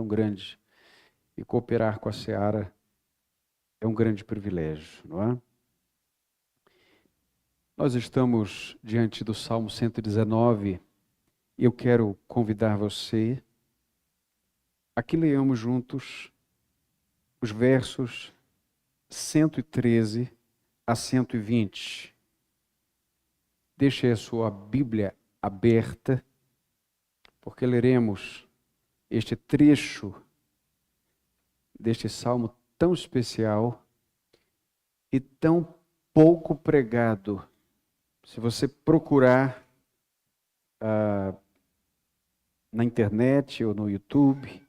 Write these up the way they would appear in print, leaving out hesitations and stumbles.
grande e cooperar com a seara é um grande privilégio, não é? Nós estamos diante do Salmo 119 e eu quero convidar você a que leiamos juntos os versos 113 a 120. Deixe a sua Bíblia aberta, porque leremos este trecho deste salmo tão especial e tão pouco pregado. Se você procurar na internet ou no YouTube,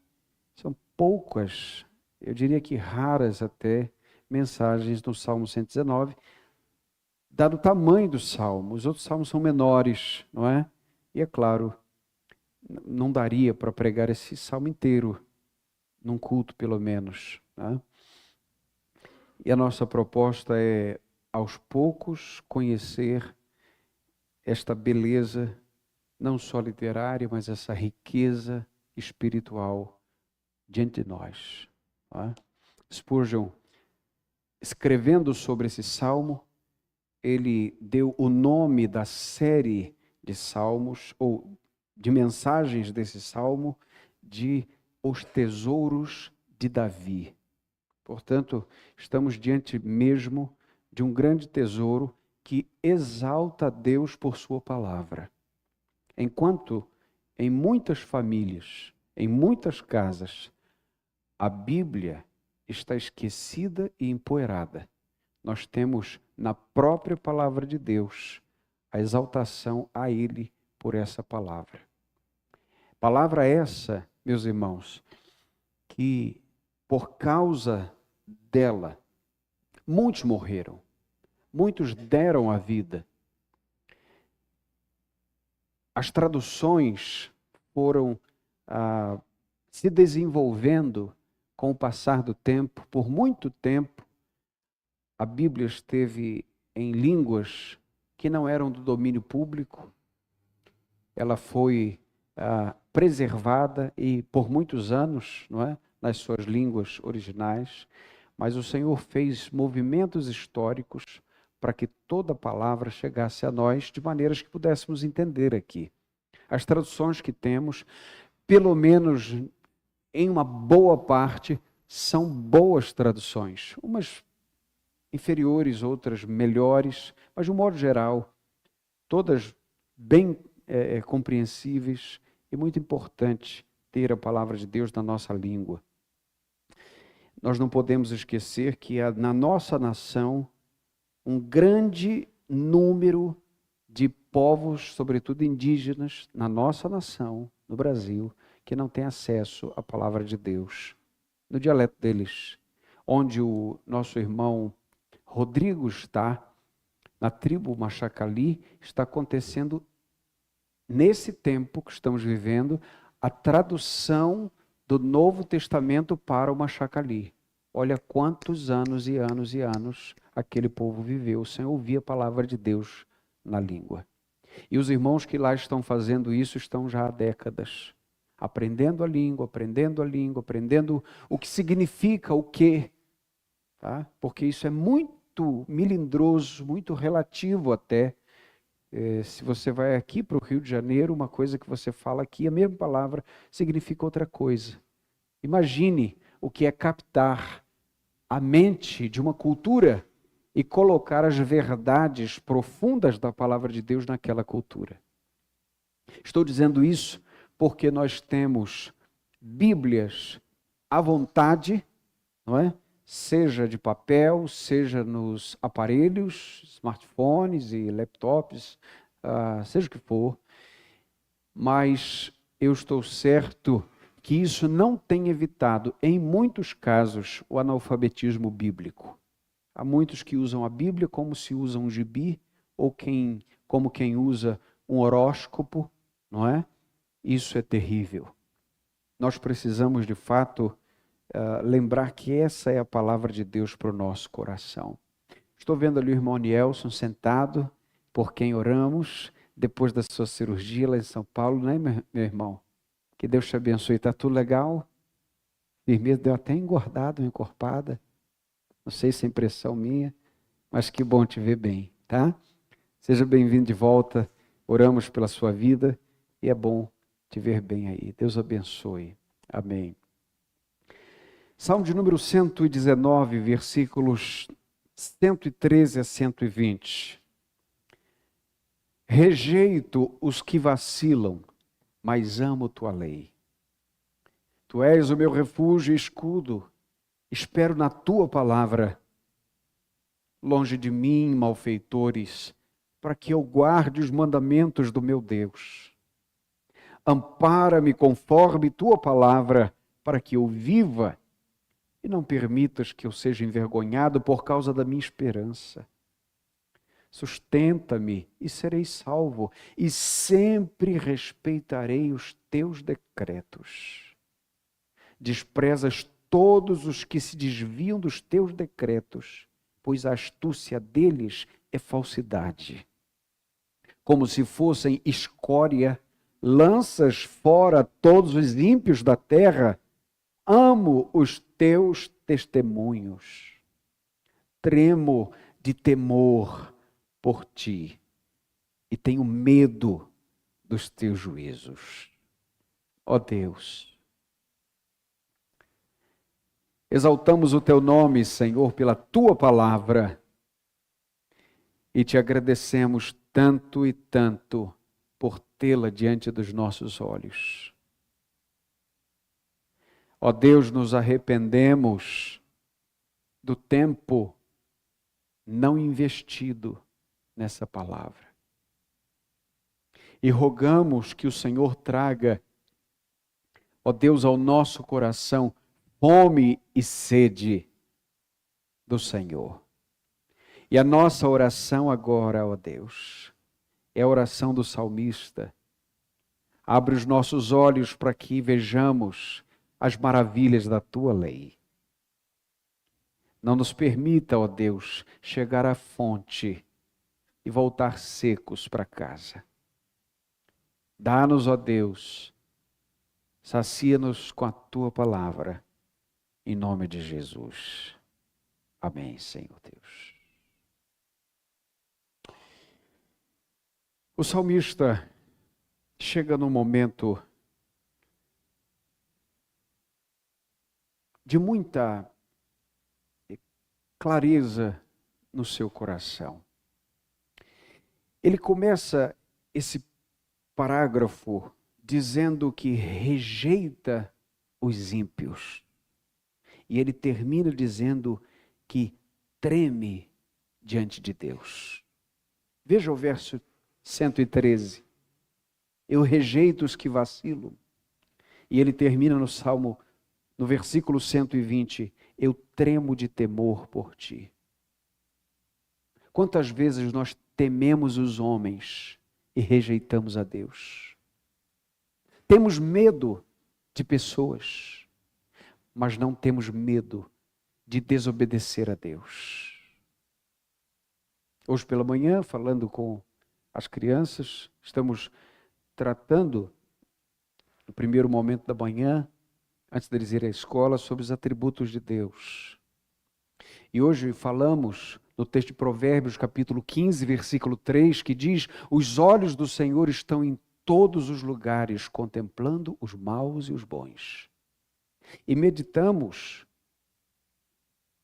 são poucas, eu diria que raras até, mensagens do Salmo 119, dado o tamanho do salmo. Os outros salmos são menores, não é? E é claro, não daria para pregar esse salmo inteiro, num culto pelo menos, né? E a nossa proposta é, aos poucos, conhecer esta beleza, não só literária, mas essa riqueza espiritual diante de nós. Tá? Spurgeon, escrevendo sobre esse salmo, ele deu o nome da série de salmos, ou de mensagens desse salmo, de Os Tesouros de Davi. Portanto, estamos diante mesmo de um grande tesouro que exalta a Deus por sua palavra. Enquanto em muitas famílias, em muitas casas, a Bíblia está esquecida e empoeirada, nós temos na própria palavra de Deus a exaltação a Ele por essa palavra. Palavra essa, meus irmãos, que por causa dela, muitos morreram, muitos deram a vida. As traduções foram se desenvolvendo com o passar do tempo. Por muito tempo, a Bíblia esteve em línguas que não eram do domínio público. Ela foi preservada e por muitos anos, não é, nas suas línguas originais, mas o Senhor fez movimentos históricos para que toda a palavra chegasse a nós de maneiras que pudéssemos entender aqui. As traduções que temos, pelo menos em uma boa parte, são boas traduções. Umas inferiores, outras melhores, mas de um modo geral, todas bem compreensíveis, e muito importante ter a palavra de Deus na nossa língua. Nós não podemos esquecer que há na nossa nação um grande número de povos, sobretudo indígenas, na nossa nação, no Brasil, que não têm acesso à palavra de Deus, no dialeto deles, onde o nosso irmão Rodrigo está, na tribo Machacali, está acontecendo, nesse tempo que estamos vivendo, a tradução do Novo Testamento para o Machacali. Olha quantos anos e anos e anos aquele povo viveu sem ouvir a palavra de Deus na língua. E os irmãos que lá estão fazendo isso estão já há décadas, aprendendo a língua, aprendendo o que significa o quê, tá? Porque isso é muito melindroso, muito relativo até. Se você vai aqui para o Rio de Janeiro, uma coisa que você fala aqui, a mesma palavra significa outra coisa. Imagine o que é captar a mente de uma cultura e colocar as verdades profundas da palavra de Deus naquela cultura. Estou dizendo isso porque nós temos Bíblias à vontade, não é? Seja de papel, seja nos aparelhos, smartphones e laptops, seja o que for, mas eu estou certo que isso não tem evitado, em muitos casos, o analfabetismo bíblico. Há muitos que usam a Bíblia como se usa um gibi, ou como quem usa um horóscopo, não é? Isso é terrível. Nós precisamos, de fato, lembrar que essa é a palavra de Deus para o nosso coração. Estou vendo ali o irmão Nielson sentado, por quem oramos, depois da sua cirurgia lá em São Paulo, né, meu irmão? Que Deus te abençoe. Está tudo legal? Firmeza, deu até engordada, uma encorpada. Não sei se é impressão minha, mas que bom te ver bem, tá? Seja bem-vindo de volta. Oramos pela sua vida e é bom te ver bem aí. Deus abençoe. Amém. Salmo de número 119, versículos 113 a 120. Rejeito os que vacilam, mas amo tua lei. Tu és o meu refúgio e escudo. Espero na tua palavra. Longe de mim, malfeitores, para que eu guarde os mandamentos do meu Deus. Ampara-me conforme tua palavra, para que eu viva, e não permitas que eu seja envergonhado por causa da minha esperança. Sustenta-me e serei salvo, e sempre respeitarei os teus decretos. Desprezas todos os que se desviam dos teus decretos, pois a astúcia deles é falsidade. Como se fossem escória, lanças fora todos os ímpios da terra. Amo os teus testemunhos. Tremo de temor por ti e tenho medo dos teus juízos. Ó Deus, exaltamos o teu nome, Senhor, pela tua palavra e te agradecemos tanto e tanto por tê-la diante dos nossos olhos. Ó Deus, nos arrependemos do tempo não investido nessa palavra. E rogamos que o Senhor traga, ó Deus, ao nosso coração fome e sede do Senhor. E a nossa oração agora, ó Deus, é a oração do salmista. Abre os nossos olhos para que vejamos as maravilhas da tua lei. Não nos permita, ó Deus, chegar à fonte e voltar secos para casa. Dá-nos, ó Deus, sacia-nos com a tua palavra, em nome de Jesus. Amém, Senhor Deus. O salmista chega num momento de muita clareza no seu coração. Ele começa esse parágrafo dizendo que rejeita os ímpios. E ele termina dizendo que treme diante de Deus. Veja o verso 113. Eu rejeito os que vacilam. E ele termina no Salmo, no versículo 120. Eu tremo de temor por ti. Quantas vezes nós tememos os homens e rejeitamos a Deus? Temos medo de pessoas, mas não temos medo de desobedecer a Deus. Hoje pela manhã, falando com as crianças, estamos tratando, no primeiro momento da manhã, antes deles irem à escola, sobre os atributos de Deus. E hoje falamos no texto de Provérbios, capítulo 15, versículo 3, que diz: os olhos do Senhor estão em todos os lugares, contemplando os maus e os bons. E meditamos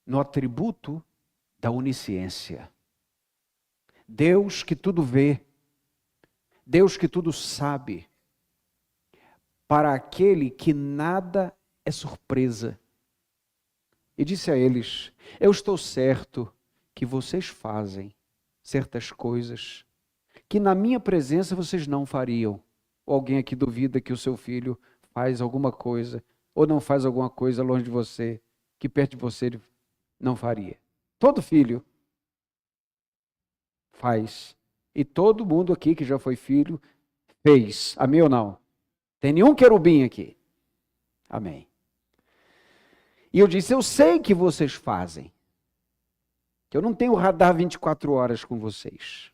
no atributo da onisciência. Deus que tudo vê, Deus que tudo sabe, para aquele que nada é surpresa. E disse a eles: eu estou certo que vocês fazem certas coisas que na minha presença vocês não fariam. Ou alguém aqui duvida que o seu filho faz alguma coisa, ou não faz alguma coisa longe de você, que perto de você ele não faria. Todo filho faz. E todo mundo aqui que já foi filho fez. Amém ou não? Tem nenhum querubim aqui. Amém. E eu disse: eu sei que vocês fazem. Que eu não tenho radar 24 horas com vocês.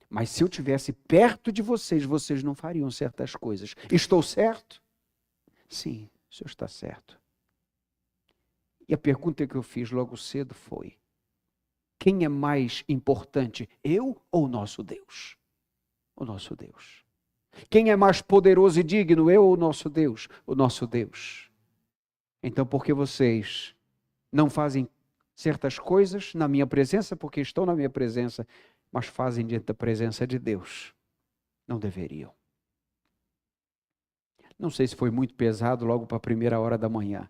Mas se eu estivesse perto de vocês, vocês não fariam certas coisas. Estou certo? Sim. o senhor está certo. E a pergunta que eu fiz logo cedo foi: quem é mais importante, eu ou o nosso Deus? O nosso Deus. Quem é mais poderoso e digno, eu ou o nosso Deus? O nosso Deus. Então, por que vocês não fazem certas coisas na minha presença, porque estão na minha presença, mas fazem diante da presença de Deus? Não deveriam. Não sei se foi muito pesado logo para a primeira hora da manhã,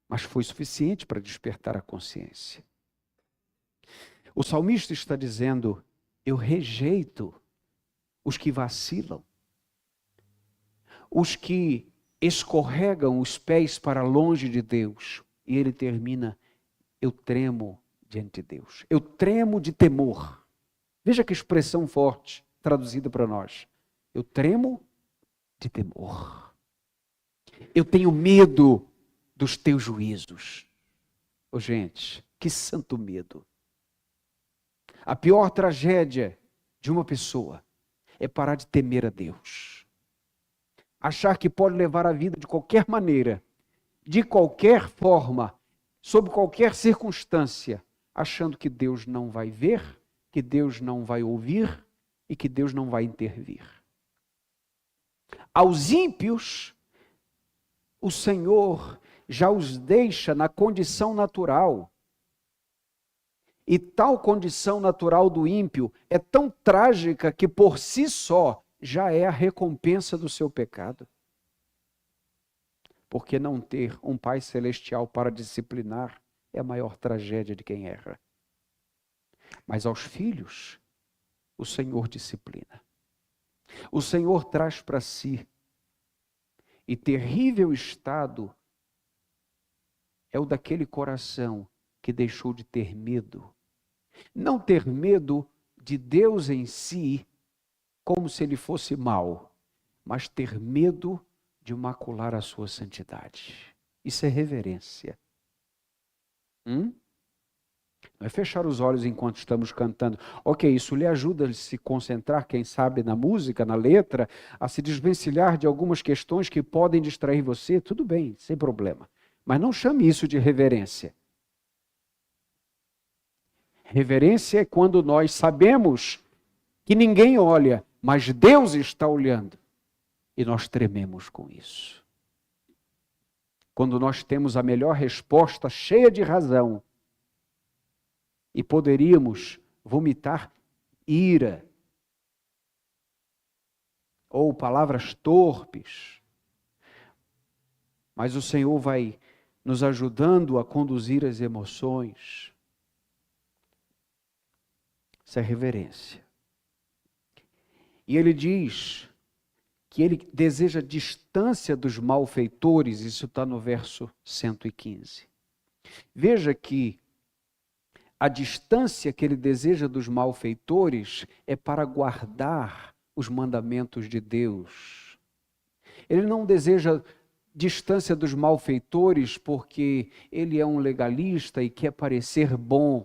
mas foi suficiente para despertar a consciência. O salmista está dizendo: eu rejeito os que vacilam, os que escorregam os pés para longe de Deus. E ele termina: eu tremo diante de Deus. Eu tremo de temor. Veja que expressão forte traduzida para nós. Eu tremo de temor. Eu tenho medo dos teus juízos. Oh, gente, que santo medo. A pior tragédia de uma pessoa é parar de temer a Deus. Achar que pode levar a vida de qualquer maneira, de qualquer forma, sob qualquer circunstância, achando que Deus não vai ver, que Deus não vai ouvir e que Deus não vai intervir. Aos ímpios, o Senhor já os deixa na condição natural. E tal condição natural do ímpio é tão trágica que por si só já é a recompensa do seu pecado. Porque não ter um Pai Celestial para disciplinar é a maior tragédia de quem erra. Mas aos filhos, o Senhor disciplina. O Senhor traz para si. E terrível estado é o daquele coração que deixou de ter medo. Não ter medo de Deus em si, como se ele fosse mau, mas ter medo de macular a sua santidade. Isso é reverência. Não é fechar os olhos enquanto estamos cantando. Ok, isso lhe ajuda a se concentrar, quem sabe, na música, na letra, a se desvencilhar de algumas questões que podem distrair você. Tudo bem, sem problema. Mas não chame isso de reverência. Reverência é quando nós sabemos que ninguém olha, mas Deus está olhando. E nós trememos com isso. Quando nós temos a melhor resposta, cheia de razão, e poderíamos vomitar ira, ou palavras torpes, mas o Senhor vai nos ajudando a conduzir as emoções. Isso é reverência. E ele diz que ele deseja distância dos malfeitores, isso está no verso 115. Veja que a distância que ele deseja dos malfeitores é para guardar os mandamentos de Deus. Ele não deseja distância dos malfeitores porque ele é um legalista e quer parecer bom.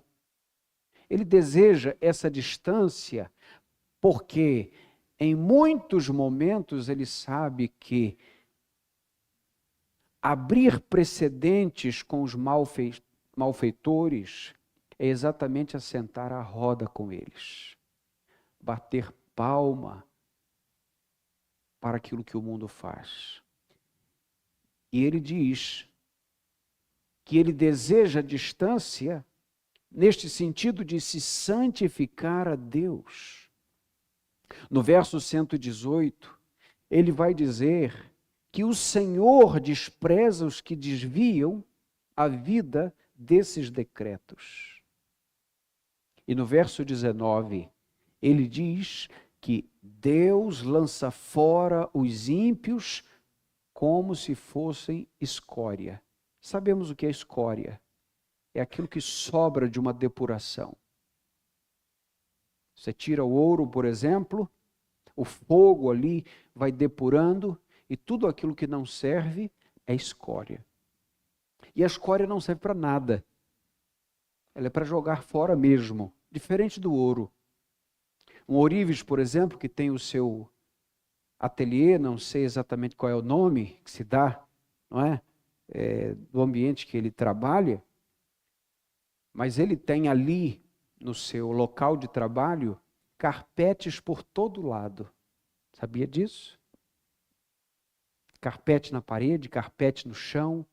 Ele deseja essa distância porque em muitos momentos ele sabe que abrir precedentes com os malfeitores é exatamente assentar a roda com eles. Bater palma para aquilo que o mundo faz. E ele diz que ele deseja distância neste sentido de se santificar a Deus. No verso 118, ele vai dizer que o Senhor despreza os que desviam a vida desses decretos. E no verso 19, ele diz que Deus lança fora os ímpios como se fossem escória. Sabemos o que é escória. É aquilo que sobra de uma depuração. Você tira o ouro, por exemplo, o fogo ali vai depurando e tudo aquilo que não serve é escória. E a escória não serve para nada. Ela é para jogar fora mesmo, diferente do ouro. Um ourives, por exemplo, que tem o seu ateliê, não sei exatamente qual é o nome que se dá, não é? Do ambiente que ele trabalha, mas ele tem ali, no seu local de trabalho, carpetes por todo lado. Sabia disso? Carpete na parede, carpete no chão.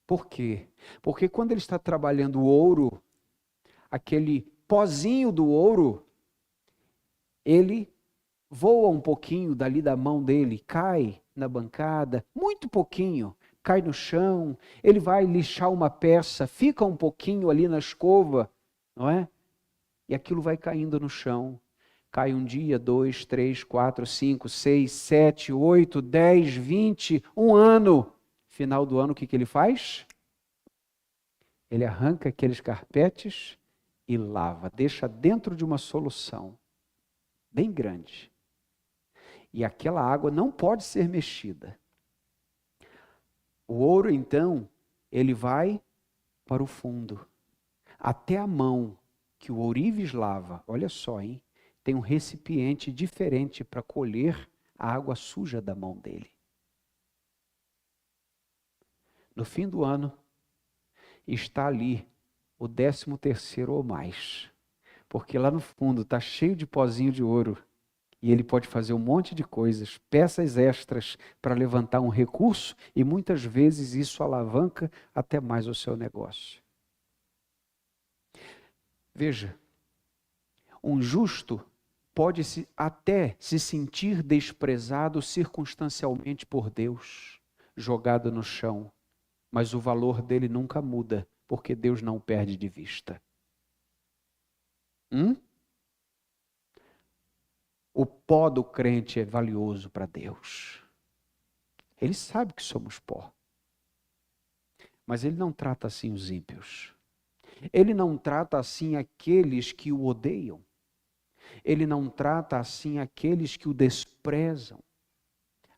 Por quê? Porque quando ele está trabalhando o ouro, aquele pozinho do ouro, ele voa um pouquinho dali da mão dele, cai na bancada, muito pouquinho, cai no chão, ele vai lixar uma peça, fica um pouquinho ali na escova, não é? E aquilo vai caindo no chão. Cai um dia, 2, 3, 4, 5, 6, 7, 8, 10, 20, um ano. Final do ano, o que ele faz? Ele arranca aqueles carpetes e lava, deixa dentro de uma solução bem grande. E aquela água não pode ser mexida. O ouro, então, ele vai para o fundo. Até a mão que o ourives lava, olha só, hein? Tem um recipiente diferente para colher a água suja da mão dele. No fim do ano, está ali o 13º ou mais. Porque lá no fundo está cheio de pozinho de ouro. E ele pode fazer um monte de coisas, peças extras para levantar um recurso, e muitas vezes isso alavanca até mais o seu negócio. Veja, um justo pode até se sentir desprezado circunstancialmente por Deus, jogado no chão, mas o valor dele nunca muda, porque Deus não perde de vista. O pó do crente é valioso para Deus. Ele sabe que somos pó. Mas ele não trata assim os ímpios. Ele não trata assim aqueles que o odeiam. Ele não trata assim aqueles que o desprezam.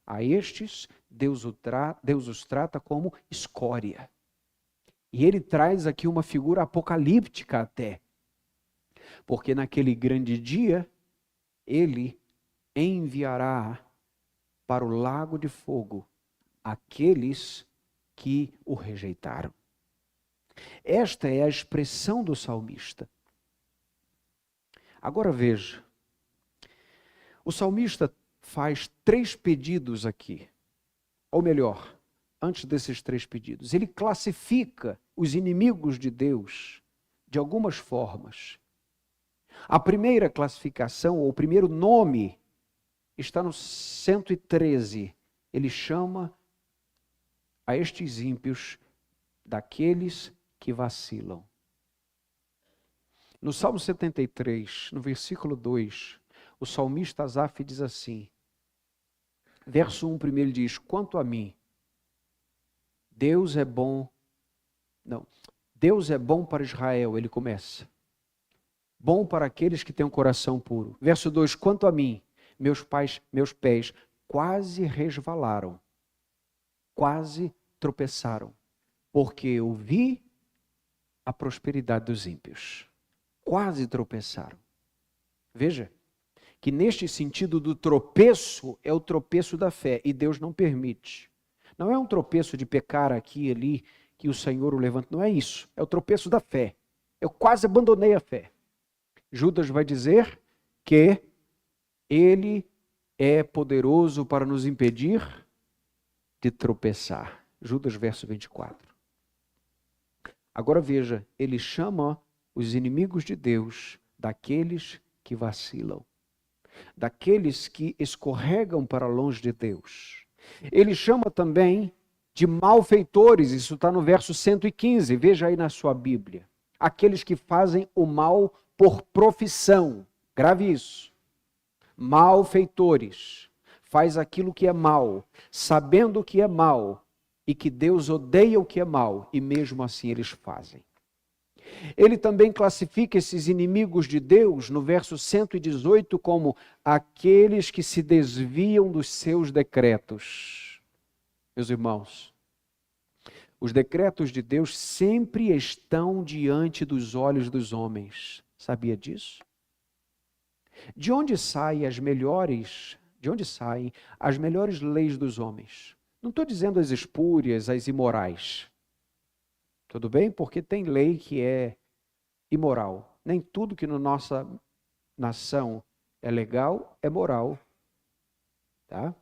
A estes, Deus os trata como escória. E ele traz aqui uma figura apocalíptica até. Porque naquele grande dia, ele enviará para o lago de fogo aqueles que o rejeitaram. Esta é a expressão do salmista. Agora veja, o salmista faz 3 pedidos aqui. Ou melhor, antes desses 3 pedidos, ele classifica os inimigos de Deus de algumas formas. A primeira classificação, ou o primeiro nome, está no 113. Ele chama a estes ímpios daqueles que vacilam. No Salmo 73, no versículo 2, o salmista Asaf diz assim, verso 1 primeiro diz, quanto a mim, Deus é bom para Israel, ele começa. Bom para aqueles que têm um coração puro. Verso 2, quanto a mim, meus pés quase resvalaram, quase tropeçaram, porque eu vi a prosperidade dos ímpios. Quase tropeçaram. Veja, que neste sentido do tropeço, é o tropeço da fé, e Deus não permite. Não é um tropeço de pecar aqui e ali, que o Senhor o levanta, não é isso. É o tropeço da fé. Eu quase abandonei a fé. Judas vai dizer que ele é poderoso para nos impedir de tropeçar. Judas, verso 24. Agora veja, ele chama os inimigos de Deus daqueles que vacilam, daqueles que escorregam para longe de Deus. Ele chama também de malfeitores, isso está no verso 115, veja aí na sua Bíblia. Aqueles que fazem o mal por profissão, grave isso. Malfeitores, faz aquilo que é mal, sabendo que é mal, e que Deus odeia o que é mal, e mesmo assim eles fazem. Ele também classifica esses inimigos de Deus, no verso 118, como aqueles que se desviam dos seus decretos. Meus irmãos, os decretos de Deus sempre estão diante dos olhos dos homens. Sabia disso? De onde saem as melhores leis dos homens? Não estou dizendo as espúrias, as imorais. Tudo bem? Porque tem lei que é imoral. Nem tudo que na nossa nação é legal é moral. Tá?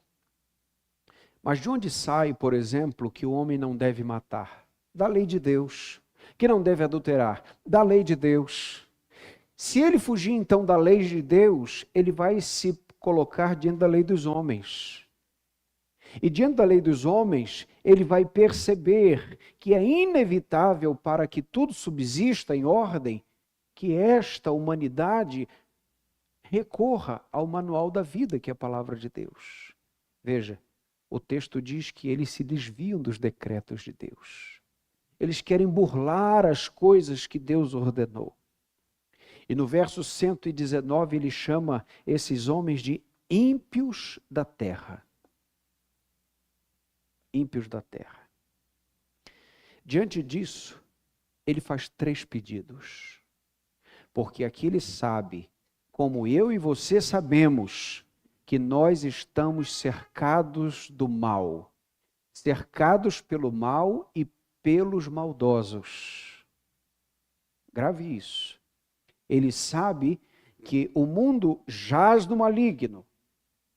Mas de onde sai, por exemplo, que o homem não deve matar? Da lei de Deus. Que não deve adulterar? Da lei de Deus. Se ele fugir então da lei de Deus, ele vai se colocar diante da lei dos homens. E diante da lei dos homens, ele vai perceber que é inevitável para que tudo subsista em ordem, que esta humanidade recorra ao manual da vida, que é a palavra de Deus. Veja, o texto diz que eles se desviam dos decretos de Deus. Eles querem burlar as coisas que Deus ordenou. E no verso 119 ele chama esses homens de ímpios da terra. Ímpios da terra. Diante disso, ele faz 3 pedidos. Porque aqui ele sabe, como eu e você sabemos, que nós estamos cercados do mal. Cercados pelo mal e pelos maldosos. Grave isso. Ele sabe que o mundo jaz no maligno.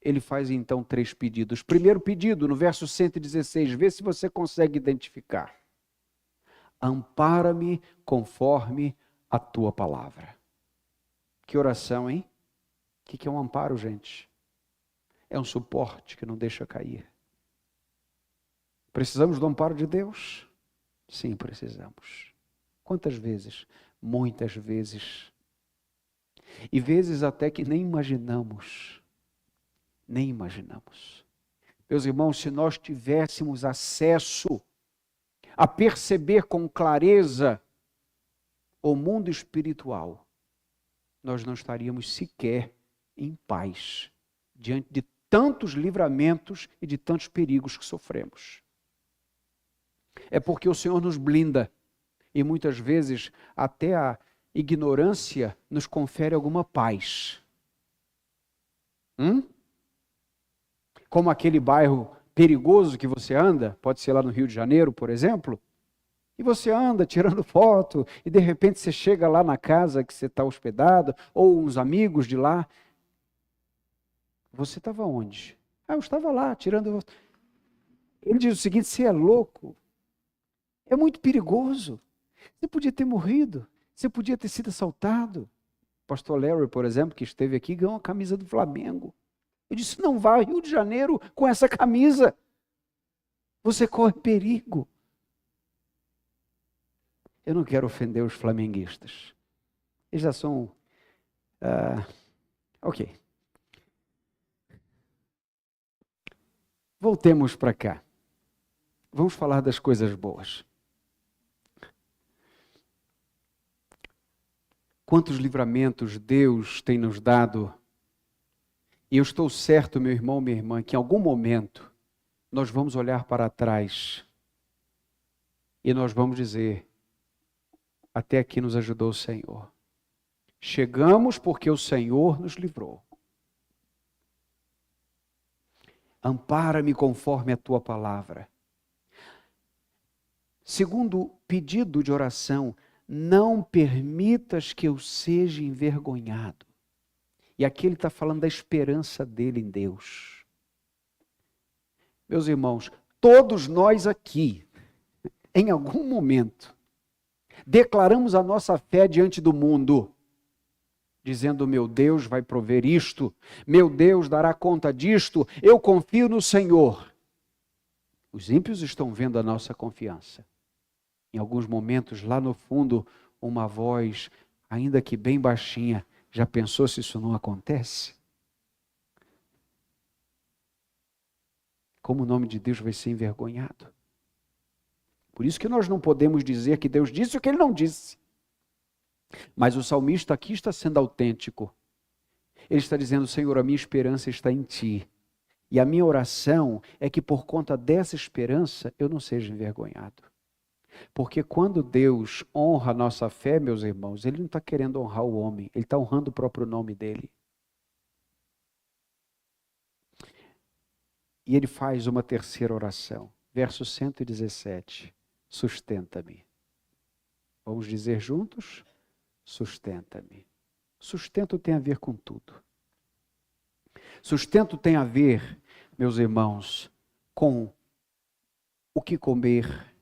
Ele faz então 3 pedidos. Primeiro pedido, no verso 116, vê se você consegue identificar. Ampara-me conforme a tua palavra. Que oração, hein? O que é um amparo, gente? É um suporte que não deixa cair. Precisamos do amparo de Deus? Sim, precisamos. Quantas vezes? Muitas vezes. E vezes até que nem imaginamos. Nem imaginamos. Meus irmãos, se nós tivéssemos acesso a perceber com clareza o mundo espiritual, nós não estaríamos sequer em paz diante de tantos livramentos e de tantos perigos que sofremos. É porque o Senhor nos blinda e muitas vezes até a ignorância nos confere alguma paz. Como aquele bairro perigoso que você anda, pode ser lá no Rio de Janeiro, por exemplo, e você anda tirando foto e de repente você chega lá na casa que você está hospedado, ou uns amigos de lá. Você estava onde? Eu estava lá tirando. Ele diz o seguinte: você é louco, é muito perigoso, você podia ter morrido, você podia ter sido assaltado. Pastor Larry, por exemplo, que esteve aqui, ganhou uma camisa do Flamengo. Eu disse: não vá ao Rio de Janeiro com essa camisa, você corre perigo. Eu não quero ofender os flamenguistas. Eles já são... ok. Voltemos para cá. Vamos falar das coisas boas. Quantos livramentos Deus tem nos dado. E eu estou certo, meu irmão, minha irmã, que em algum momento nós vamos olhar para trás e nós vamos dizer: até aqui nos ajudou o Senhor. Chegamos porque o Senhor nos livrou. Ampara-me conforme a tua palavra. Segundo pedido de oração, não permitas que eu seja envergonhado. E aqui ele está falando da esperança dele em Deus. Meus irmãos, todos nós aqui, em algum momento, declaramos a nossa fé diante do mundo, dizendo: meu Deus vai prover isto, meu Deus dará conta disto, eu confio no Senhor. Os ímpios estão vendo a nossa confiança. Em alguns momentos, lá no fundo, uma voz, ainda que bem baixinha: já pensou se isso não acontece? Como o nome de Deus vai ser envergonhado? Por isso que nós não podemos dizer que Deus disse o que Ele não disse. Mas o salmista aqui está sendo autêntico. Ele está dizendo: Senhor, a minha esperança está em Ti. E a minha oração é que por conta dessa esperança eu não seja envergonhado. Porque quando Deus honra a nossa fé, meus irmãos, Ele não está querendo honrar o homem, Ele está honrando o próprio nome dEle. E ele faz uma terceira oração. Verso 117. Sustenta-me. Vamos dizer juntos? Sustenta-me. Sustento tem a ver com tudo. Sustento tem a ver, meus irmãos, com o que comer,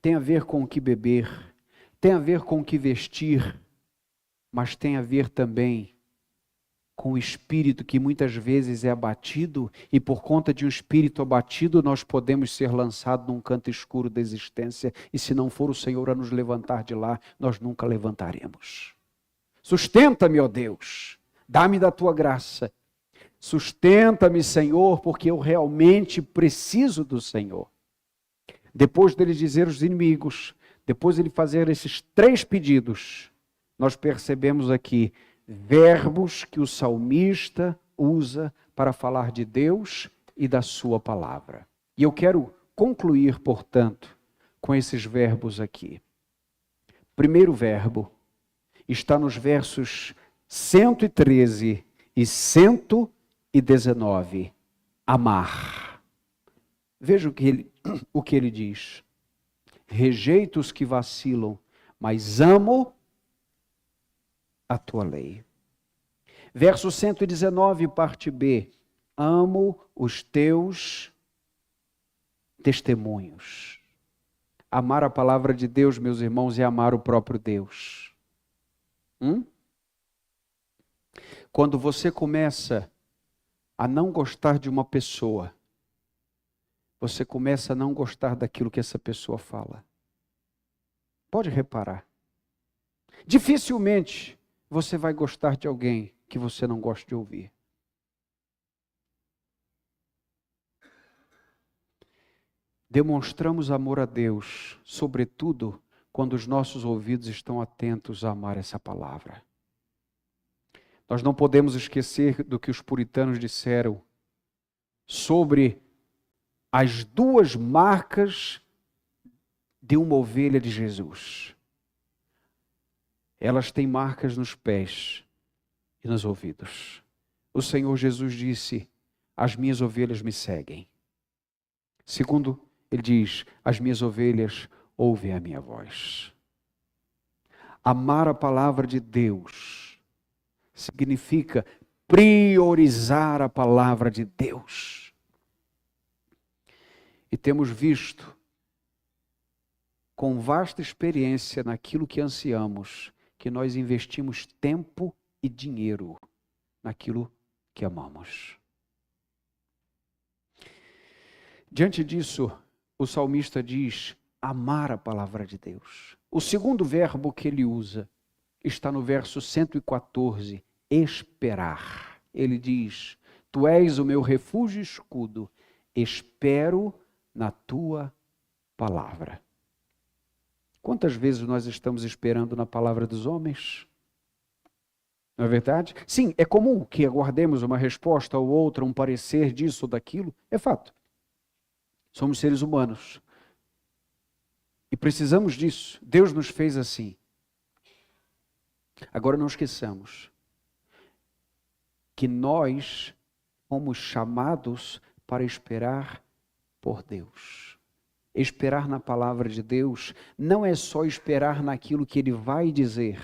tem a ver com o que beber, tem a ver com o que vestir, mas tem a ver também com o espírito que muitas vezes é abatido, e por conta de um espírito abatido nós podemos ser lançados num canto escuro da existência, e se não for o Senhor a nos levantar de lá, nós nunca levantaremos. Sustenta-me, ó Deus, dá-me da tua graça. Sustenta-me, Senhor, porque eu realmente preciso do Senhor. Depois dele dizer os inimigos, depois dele fazer esses 3 pedidos, nós percebemos aqui verbos que o salmista usa para falar de Deus e da sua palavra. E eu quero concluir, portanto, com esses verbos aqui. Primeiro verbo está nos versos 113 e 119. Amar. Veja o que ele diz. Rejeito os que vacilam, mas amo a tua lei. Verso 119, parte B. Amo os teus testemunhos. Amar a palavra de Deus, meus irmãos, é amar o próprio Deus. Quando você começa a não gostar de uma pessoa, você começa a não gostar daquilo que essa pessoa fala. Pode reparar. Dificilmente você vai gostar de alguém que você não gosta de ouvir. Demonstramos amor a Deus, sobretudo quando os nossos ouvidos estão atentos a amar essa palavra. Nós não podemos esquecer do que os puritanos disseram sobre as 2 marcas de uma ovelha de Jesus. Elas têm marcas nos pés e nos ouvidos. O Senhor Jesus disse: as minhas ovelhas me seguem. Segundo, ele diz: as minhas ovelhas ouvem a minha voz. Amar a palavra de Deus significa priorizar a palavra de Deus. E temos visto, com vasta experiência naquilo que ansiamos, que nós investimos tempo e dinheiro naquilo que amamos. Diante disso, o salmista diz: amar a palavra de Deus. O segundo verbo que ele usa está no verso 114, esperar. Ele diz: tu és o meu refúgio e escudo, espero na tua palavra. Quantas vezes nós estamos esperando na palavra dos homens? Não é verdade? Sim, é comum que aguardemos uma resposta ou outra, um parecer disso ou daquilo. É fato. Somos seres humanos. E precisamos disso. Deus nos fez assim. Agora não esqueçamos que nós fomos chamados para esperar por Deus. Esperar na palavra de Deus não é só esperar naquilo que Ele vai dizer,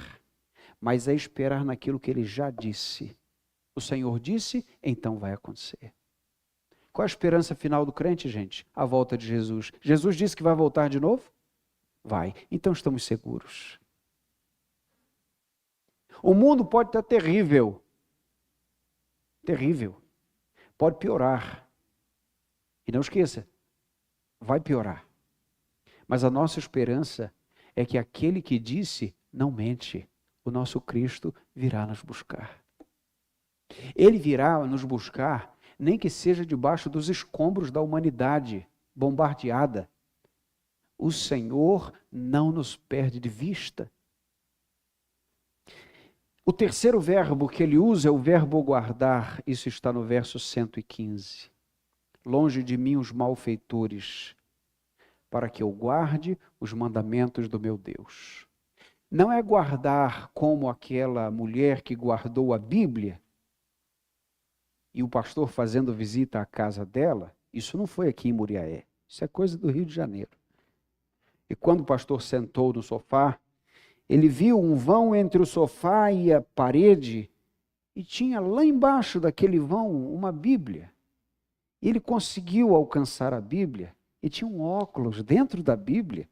mas é esperar naquilo que Ele já disse. O Senhor disse, então vai acontecer. Qual a esperança final do crente, gente? A volta de Jesus. Jesus disse que vai voltar de novo? Vai. Então estamos seguros. O mundo pode estar terrível. Terrível. Pode piorar. E não esqueça, vai piorar. Mas a nossa esperança é que aquele que disse não mente. O nosso Cristo virá nos buscar. Ele virá nos buscar, nem que seja debaixo dos escombros da humanidade bombardeada. O Senhor não nos perde de vista. O terceiro verbo que ele usa é o verbo guardar. Isso está no verso 115. Longe de mim os malfeitores, para que eu guarde os mandamentos do meu Deus. Não é guardar como aquela mulher que guardou a Bíblia, e o pastor fazendo visita à casa dela, Isso não foi aqui em Muriaé. Isso é coisa do Rio de Janeiro. E quando o pastor sentou no sofá, ele viu um vão entre o sofá e a parede, e tinha lá embaixo daquele vão uma Bíblia. Ele conseguiu alcançar a Bíblia, e tinha um óculos dentro da Bíblia.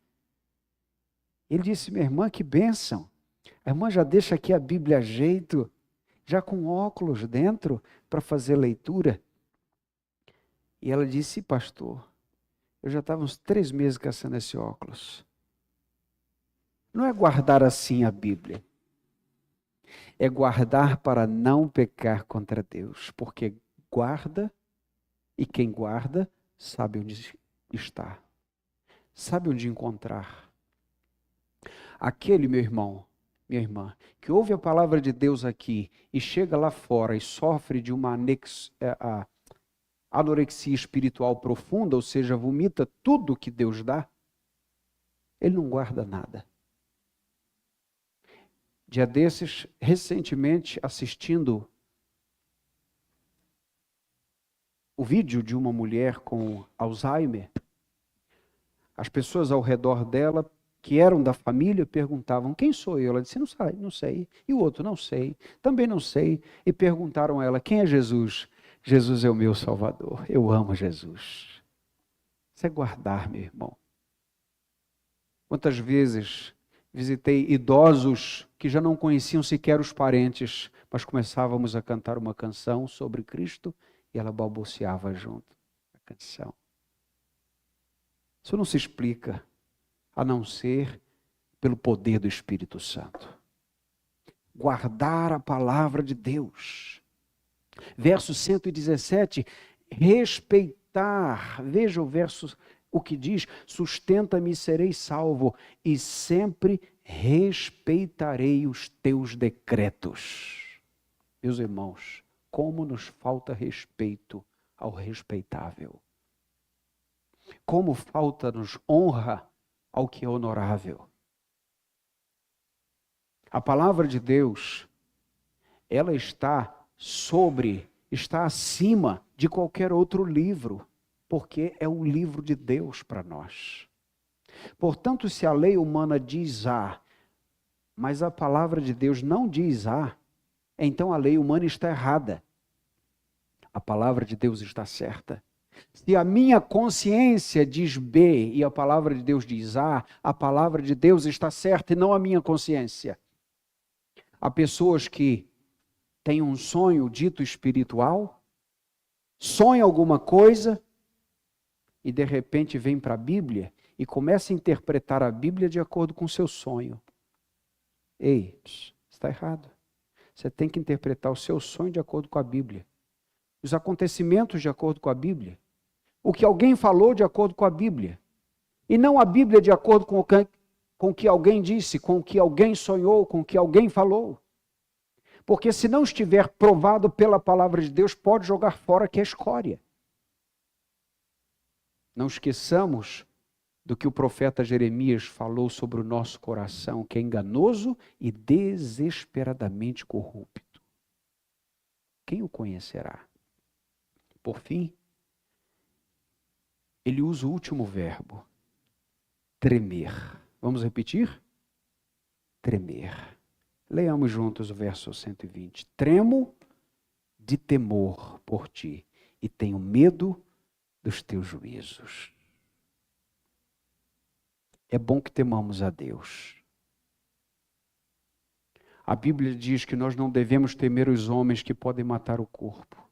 Ele disse: minha irmã, que bênção. A irmã já deixa aqui a Bíblia a jeito, já com óculos dentro, para fazer leitura. E ela disse: pastor, eu já estava uns 3 meses caçando esse óculos. Não é guardar assim a Bíblia. É guardar para não pecar contra Deus. Porque guarda, e quem guarda, sabe onde está. Sabe onde encontrar. Aquele, meu irmão, minha irmã, que ouve a palavra de Deus aqui e chega lá fora e sofre de uma anorexia espiritual profunda, ou seja, vomita tudo que Deus dá, ele não guarda nada. Dia desses, recentemente, assistindo o vídeo de uma mulher com Alzheimer, as pessoas ao redor dela, que eram da família, perguntavam: quem sou eu? Ela disse: não sei. E o outro: não sei, também não sei. E perguntaram a ela: quem é Jesus? Jesus é o meu Salvador, eu amo Jesus. Isso é guardar, meu irmão. Quantas vezes visitei idosos que já não conheciam sequer os parentes, mas começávamos a cantar uma canção sobre Cristo e ela balbuciava junto a canção. Isso não se explica a não ser pelo poder do Espírito Santo. Guardar a palavra de Deus. Verso 117, respeitar. Veja o verso, o que diz: sustenta-me e serei salvo, e sempre respeitarei os teus decretos. Meus irmãos, como nos falta respeito ao respeitável. Como falta-nos honra ao que é honorável. A palavra de Deus, ela está acima de qualquer outro livro, porque é o livro de Deus para nós. Portanto, se a lei humana diz A, mas a palavra de Deus não diz A, então a lei humana está errada. A palavra de Deus está certa. Se a minha consciência diz B e a palavra de Deus diz A palavra de Deus está certa e não a minha consciência. Há pessoas que têm um sonho dito espiritual, sonham alguma coisa e de repente vem para a Bíblia e começa a interpretar a Bíblia de acordo com o seu sonho. Ei, está errado. Você tem que interpretar o seu sonho de acordo com a Bíblia. Os acontecimentos de acordo com a Bíblia. O que alguém falou de acordo com a Bíblia. E não a Bíblia de acordo com o que alguém disse, com o que alguém sonhou, com o que alguém falou. Porque se não estiver provado pela palavra de Deus, pode jogar fora que é escória. Não esqueçamos do que o profeta Jeremias falou sobre o nosso coração, que é enganoso e desesperadamente corrupto. Quem o conhecerá? Por fim, ele usa o último verbo, tremer. Vamos repetir? Tremer. Leiamos juntos o verso 120. Tremo de temor por ti e tenho medo dos teus juízos. É bom que temamos a Deus. A Bíblia diz que nós não devemos temer os homens que podem matar o corpo,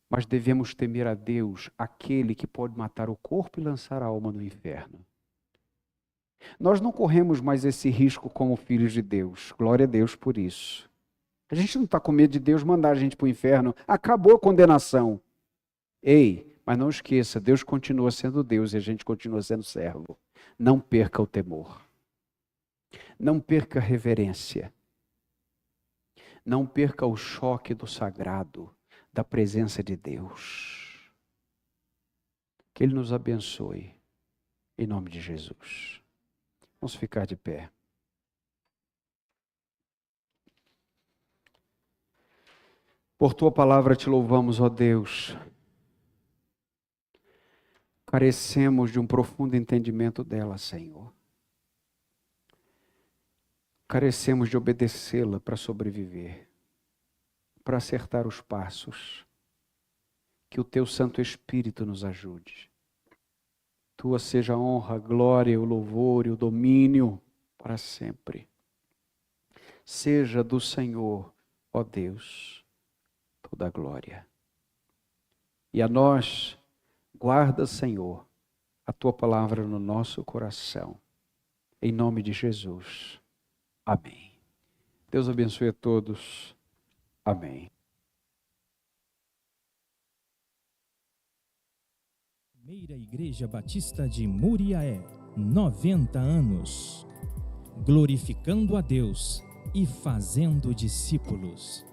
mas devemos temer a Deus, aquele que pode matar o corpo e lançar a alma no inferno. Nós não corremos mais esse risco como filhos de Deus. Glória a Deus por isso. A gente não está com medo de Deus mandar a gente para o inferno. Acabou a condenação. Ei, mas não esqueça, Deus continua sendo Deus e a gente continua sendo servo. Não perca o temor. Não perca a reverência. Não perca o choque do sagrado, da presença de Deus. Que Ele nos abençoe. Em nome de Jesus. Vamos ficar de pé. Por tua palavra te louvamos, ó Deus. Carecemos de um profundo entendimento dela, Senhor. Carecemos de obedecê-la para sobreviver, para acertar os passos. Que o Teu Santo Espírito nos ajude. Tua seja a honra, a glória, o louvor e o domínio para sempre. Seja do Senhor, ó Deus, toda a glória. E a nós, guarda, Senhor, a Tua palavra no nosso coração. Em nome de Jesus. Amém. Deus abençoe a todos. Amém. Primeira Igreja Batista de Muriaé, 90 anos. Glorificando a Deus e fazendo discípulos.